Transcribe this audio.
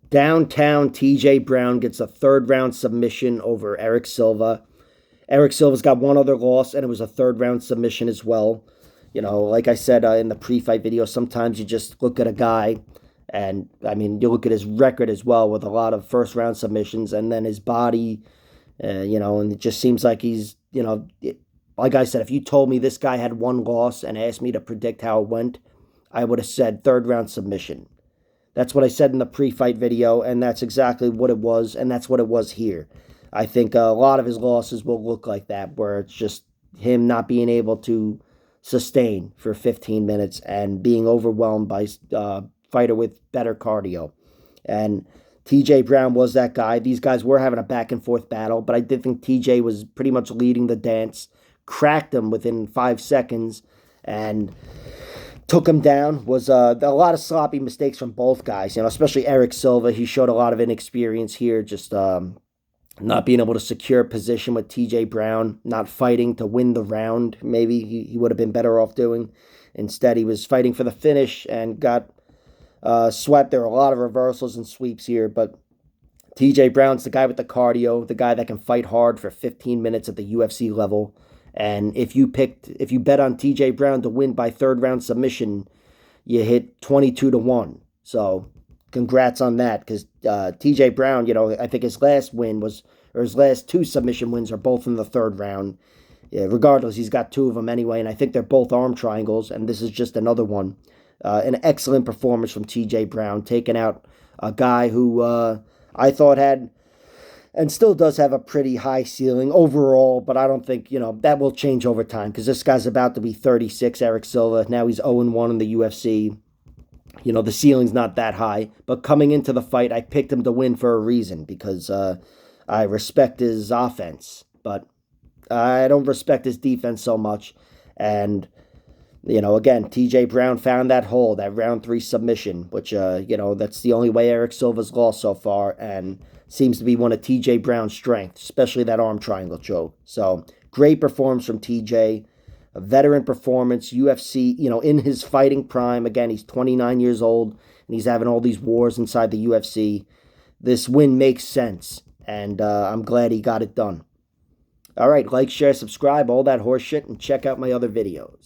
Downtown TJ Brown gets a third round submission over Eric Silva. Eric Silva's got one other loss, and it was a third round submission as well. Like I said in the pre fight video, sometimes you just look at a guy, and I mean, you look at his record as well with a lot of first round submissions, and then his body, and it just seems like like I said, if you told me this guy had one loss and asked me to predict how it went, I would have said third round submission. That's what I said in the pre-fight video, and that's exactly what it was, and that's what it was here. I think a lot of his losses will look like that, where it's just him not being able to sustain for 15 minutes and being overwhelmed by a fighter with better cardio. And TJ Brown was that guy. These guys were having a back-and-forth battle, but I did think TJ was pretty much leading the dance, cracked him within 5 seconds, and took him down. Was a lot of sloppy mistakes from both guys, especially Eric Silva. He showed a lot of inexperience here, just not being able to secure position with TJ Brown, not fighting to win the round. Maybe he would have been better off doing. Instead, he was fighting for the finish and got swept. There were a lot of reversals and sweeps here, but TJ Brown's the guy with the cardio, the guy that can fight hard for 15 minutes at the UFC level. And if you bet on TJ Brown to win by third round submission, you hit 22-1. So congrats on that, because TJ Brown, I think his last his last two submission wins are both in the third round. Yeah, regardless, he's got two of them anyway, and I think they're both arm triangles, and this is just another one. An excellent performance from TJ Brown, taking out a guy who I thought had and still does have a pretty high ceiling overall, but I don't think, that will change over time, because this guy's about to be 36, Eric Silva. Now he's 0-1 in the UFC. The ceiling's not that high, but coming into the fight, I picked him to win for a reason, because I respect his offense, but I don't respect his defense so much. And, again, TJ Brown found that hole, that round 3 submission, which, that's the only way Eric Silva's lost so far, and seems to be one of TJ Brown's strengths, especially that arm triangle choke. So, great performance from TJ, a veteran performance, UFC, in his fighting prime. Again, he's 29 years old, and he's having all these wars inside the UFC. This win makes sense, and I'm glad he got it done. All right, like, share, subscribe, all that horse shit, and check out my other videos.